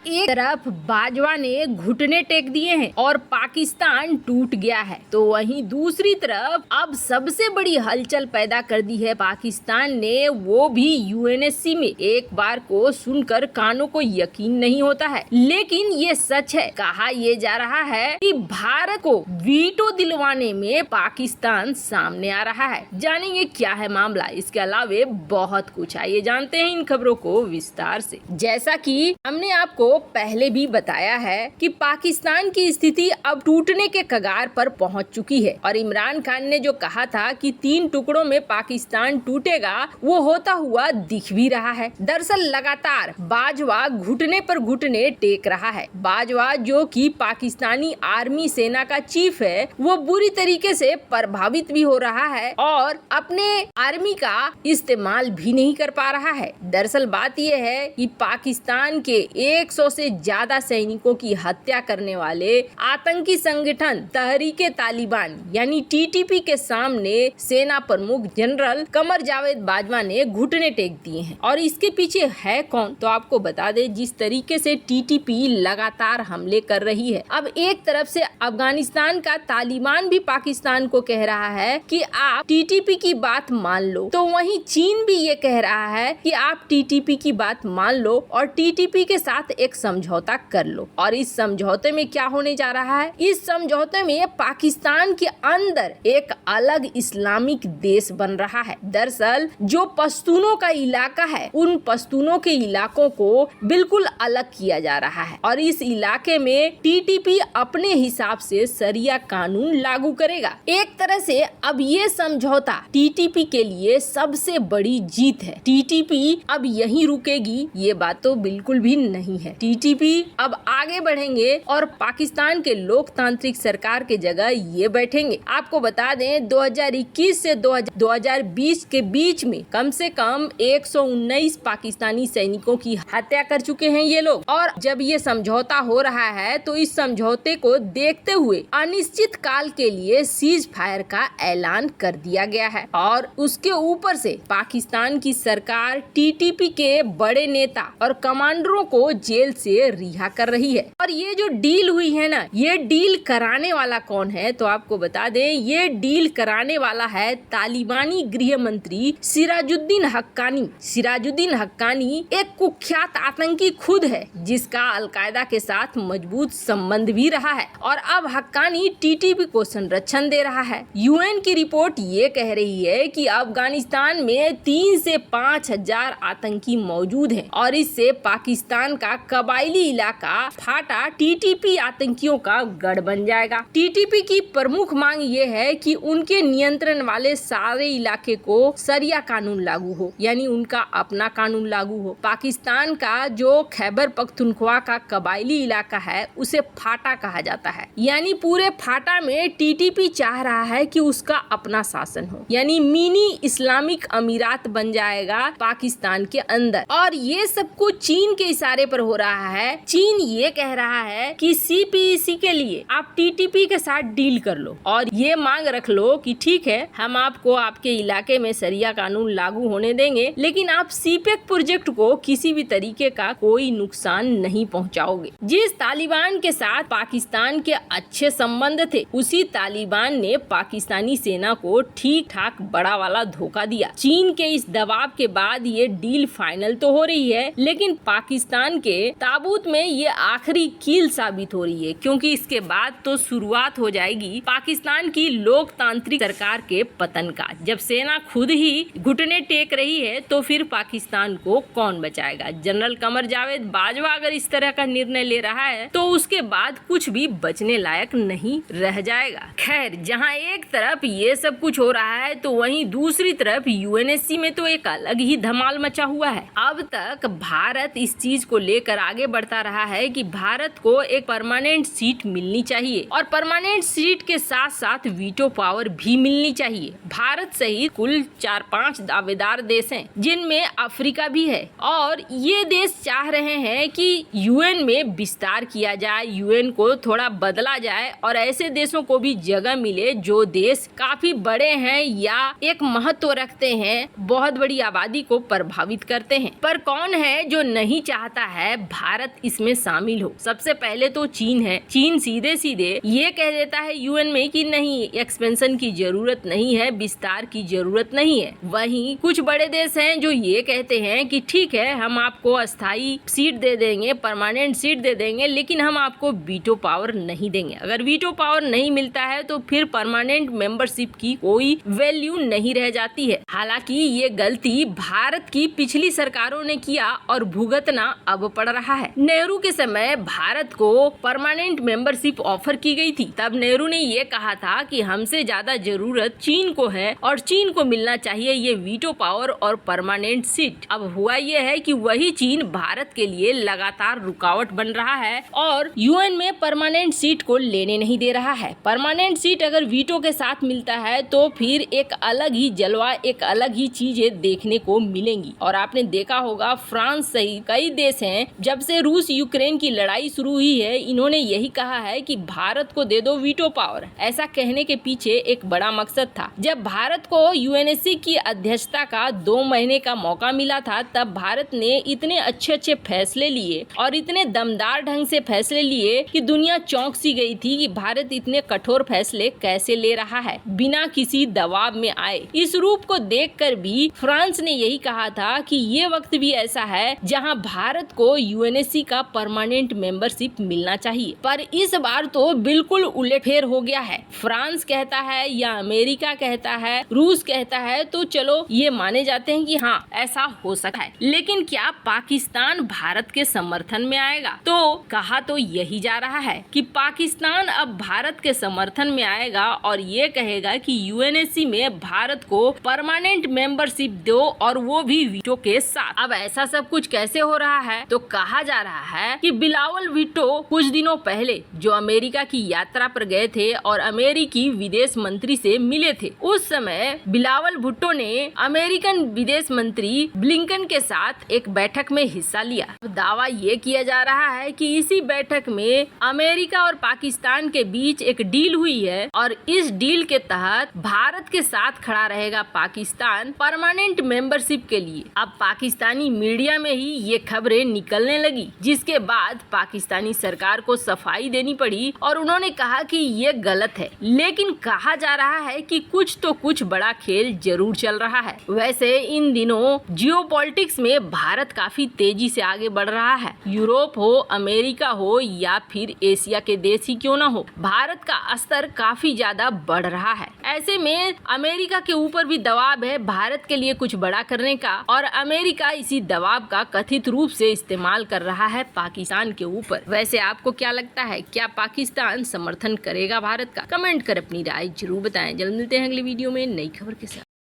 एक तरफ बाजवा ने घुटने टेक दिए हैं और पाकिस्तान टूट गया है, तो वहीं दूसरी तरफ अब सबसे बड़ी हलचल पैदा कर दी है पाकिस्तान ने, वो भी यूएनएससी में। एक बार को सुनकर कानों को यकीन नहीं होता है, लेकिन ये सच है। कहा यह जा रहा है कि भारत को वीटो दिलवाने में पाकिस्तान सामने आ रहा है। जानेंगे क्या है मामला, इसके अलावे बहुत कुछ। आइए जानते हैं इन खबरों को विस्तार से। जैसा कि हमने आपको पहले भी बताया है कि पाकिस्तान की स्थिति अब टूटने के कगार पर पहुंच चुकी है और इमरान खान ने जो कहा था कि 3 टुकड़ों में पाकिस्तान टूटेगा, वो होता हुआ दिख भी रहा है। दरअसल लगातार बाजवा घुटने पर घुटने टेक रहा है। बाजवा जो कि पाकिस्तानी आर्मी सेना का चीफ है, वो बुरी तरीके से प्रभावित भी हो रहा है और अपने आर्मी का इस्तेमाल भी नहीं कर पा रहा है। दरअसल बात यह है कि पाकिस्तान के 100 से ज्यादा सैनिकों की हत्या करने वाले आतंकी संगठन तहरीके तालिबान यानी टीटीपी के सामने सेना प्रमुख जनरल कमर जावेद बाजवा ने घुटने टेक दिए हैं। और इसके पीछे है कौन, तो आपको बता दें, जिस तरीके से टीटीपी लगातार हमले कर रही है। अब एक तरफ से अफगानिस्तान का तालिबान भी पाकिस्तान को कह रहा है कि आप टीटीपी की बात मान लो, तो वहीं चीन भी ये कह रहा है कि आप टीटीपी की बात मान लो और टीटीपी के साथ एक समझौता कर लो। और इस समझौते में क्या होने जा रहा है, इस समझौते में पाकिस्तान के अंदर एक अलग इस्लामिक देश बन रहा है। दरअसल जो पश्तूनों का इलाका है, उन पश्तूनों के इलाकों को बिल्कुल अलग किया जा रहा है और इस इलाके में टीटीपी अपने हिसाब से शरिया कानून लागू करेगा। एक तरह से अब ये समझौता टीटीपी के लिए सबसे बड़ी जीत है। टीटीपी अब यहीं रुकेगी, ये बात तो बिल्कुल भी नहीं है। टीटीपी अब आगे बढ़ेंगे और पाकिस्तान के लोकतांत्रिक सरकार के जगह ये बैठेंगे। आपको बता दें 2021 से 2020 के बीच में कम से कम 119 पाकिस्तानी सैनिकों की हत्या कर चुके हैं ये लोग। और जब ये समझौता हो रहा है तो इस समझौते को देखते हुए अनिश्चित काल के लिए सीज फायर का ऐलान कर दिया गया है और उसके ऊपर से पाकिस्तान की सरकार टीटीपी के बड़े नेता और कमांडरों को जेल से रिहा कर रही है। और ये जो डील हुई है ना, ये डील कराने वाला कौन है, तो आपको बता दें, ये डील कराने वाला है तालिबानी गृह मंत्री सिराजुद्दीन हक्कानी। सिराजुद्दीन हक्कानी एक कुख्यात आतंकी खुद है, जिसका अलकायदा के साथ मजबूत संबंध भी रहा है और अब हक्कानी टीटीपी को संरक्षण दे रहा है। यूएन की रिपोर्ट ये कह रही है कि अफगानिस्तान में 3 से 5 हजार आतंकी मौजूद हैं और इससे पाकिस्तान का कबायली इलाका फाटा टीटीपी आतंकियों का गढ़ बन जाएगा। टीटीपी की प्रमुख मांग ये है कि उनके नियंत्रण वाले सारे इलाके को शरिया कानून लागू हो, यानी उनका अपना कानून लागू हो। पाकिस्तान का जो खैबर पख्तूनख्वा का कबायली इलाका है, उसे फाटा कहा जाता है, यानी पूरे फाटा में टीटीपी चाह रहा है कि उसका अपना शासन हो, यानी मिनी इस्लामिक अमीरात बन जाएगा पाकिस्तान के अंदर। और ये सब कुछ चीन के इशारे पर हो रहा है। चीन ये कह रहा है कि सीपीईसी के लिए आप टीटीपी के साथ डील कर लो और ये मांग रख लो कि ठीक है, हम आपको आपके इलाके में शरिया कानून लागू होने देंगे, लेकिन आप सीपेक प्रोजेक्ट को किसी भी तरीके का कोई नुकसान नहीं पहुंचाओगे। जिस तालिबान के साथ पाकिस्तान के अच्छे संबंध थे, उसी तालिबान ने पाकिस्तानी सेना को ठीक ठाक बड़ा वाला धोखा दिया। चीन के इस दबाव के बाद ये डील फाइनल तो हो रही है, लेकिन पाकिस्तान के ताबूत में ये आखिरी कील साबित हो रही है, क्योंकि इसके बाद तो शुरुआत हो जाएगी पाकिस्तान की लोकतांत्रिक सरकार के पतन का। जब सेना खुद ही घुटने टेक रही है तो फिर पाकिस्तान को कौन बचाएगा। जनरल कमर जावेद बाजवा अगर इस तरह का निर्णय ले रहा है तो उसके बाद कुछ भी बचने लायक नहीं रह जाएगा। खैर, जहां एक तरफ ये सब कुछ हो रहा है तो वहीं दूसरी तरफ यूएनएससी में तो एक अलग ही धमाल मचा हुआ है। अब तक भारत इस चीज को लेकर आगे बढ़ता रहा है कि भारत को एक परमानेंट सीट मिलनी चाहिए और परमानेंट सीट के साथ साथ वीटो पावर भी मिलनी चाहिए। भारत सहित कुल 4-5 दावेदार देश हैं, जिनमें अफ्रीका भी है और ये देश चाह रहे हैं कि यूएन में विस्तार किया जाए, यूएन को थोड़ा बदला जाए और ऐसे देशों को भी जगह मिले जो देश काफी बड़े हैं या एक महत्व रखते हैं, बहुत बड़ी आबादी को प्रभावित करते हैं। पर कौन है जो नहीं चाहता है भारत इसमें शामिल हो। सबसे पहले तो चीन है। चीन सीधे सीधे ये कह देता है यूएन में कि नहीं, एक्सपेंशन की जरूरत नहीं है, विस्तार की जरूरत नहीं है। वहीं कुछ बड़े देश हैं जो ये कहते हैं कि ठीक है, हम आपको अस्थायी सीट दे देंगे, परमानेंट सीट दे देंगे, लेकिन हम आपको वीटो पावर नहीं देंगे। अगर वीटो पावर नहीं मिलता है तो फिर परमानेंट मेंबरशिप की कोई वैल्यू नहीं रह जाती है। हालांकि ये गलती भारत की पिछली सरकारों ने किया और भुगतना अब पड़ रहा है। नेहरू के समय भारत को परमानेंट मेंबरशिप ऑफर की गई थी। तब नेहरू ने ये कहा था कि हमसे ज्यादा जरूरत चीन को है और चीन को मिलना चाहिए ये वीटो पावर और परमानेंट सीट। अब हुआ ये है कि वही चीन भारत के लिए लगातार रुकावट बन रहा है और यूएन में परमानेंट सीट को लेने नहीं दे रहा है। परमानेंट सीट अगर वीटो के साथ मिलता है तो फिर एक अलग ही जलवा, एक अलग ही चीजें देखने को मिलेंगी। और आपने देखा होगा फ्रांस सहित कई देश हैं, जब से रूस यूक्रेन की लड़ाई शुरू हुई है, इन्होंने यही कहा है कि भारत को दे दो वीटो पावर। ऐसा कहने के पीछे एक बड़ा मकसद था। जब भारत को यूएनएससी की अध्यक्षता का 2 महीने का मौका मिला था, तब भारत ने इतने अच्छे अच्छे फैसले लिए और इतने दमदार ढंग से फैसले लिए कि दुनिया चौंक सी गई थी कि भारत इतने कठोर फैसले कैसे ले रहा है बिना किसी दबाव में आए। इस रूप को देखकर भी फ्रांस ने यही कहा था कि ये वक्त भी ऐसा है जहां भारत को यूएनएससी का परमानेंट मेंबरशिप मिलना चाहिए। पर इस बार तो बिल्कुल उलटफेर हो गया है। फ्रांस कहता है या अमेरिका कहता है, रूस कहता है, तो चलो ये माने जाते हैं कि हाँ ऐसा हो सकता है। लेकिन क्या पाकिस्तान भारत के समर्थन में आएगा? तो कहा तो यही जा रहा है कि पाकिस्तान अब भारत के समर्थन में आएगा और ये कहेगा कि यूएनएससी में भारत को परमानेंट मेंबरशिप दो और वो भी वीटो के साथ। अब ऐसा सब कुछ कैसे हो रहा है? तो कहा जा रहा है कि बिलावल भुट्टो कुछ दिनों पहले जो अमेरिका की यात्रा पर गए थे और अमेरिकी विदेश मंत्री से मिले थे, उस समय बिलावल भुट्टो ने अमेरिकन विदेश मंत्री ब्लिंकन के साथ एक बैठक में हिस्सा लिया। दावा ये किया जा रहा है कि इसी बैठक में अमेरिका और पाकिस्तान के बीच एक डील हुई है और इस डील के तहत भारत के साथ खड़ा रहेगा पाकिस्तान परमानेंट मेंबरशिप के लिए। अब पाकिस्तानी मीडिया में ही ये खबरें निकलने लगी, जिसके बाद पाकिस्तानी सरकार को सफाई देनी पड़ी और उन्होंने कहा कि ये गलत है। लेकिन कहा जा रहा है कि कुछ तो कुछ बड़ा खेल जरूर चल रहा है। वैसे इन दिनों जियोपॉलिटिक्स में भारत काफी तेजी से आगे बढ़ रहा है। यूरोप हो, अमेरिका हो या फिर एशिया के देश ही क्यों ना हो, भारत का स्तर काफी ज्यादा बढ़ रहा है। ऐसे में अमेरिका के ऊपर भी दबाव है भारत के लिए कुछ बड़ा करने का और अमेरिका इसी दबाव का कथित रूप से इस्तेमाल कर रहा है पाकिस्तान के ऊपर। वैसे आपको क्या लगता है, क्या पाकिस्तान समर्थन करेगा भारत का? कमेंट कर अपनी राय जरूर बताएं। जल्द मिलते हैं अगली वीडियो में नई खबर के साथ।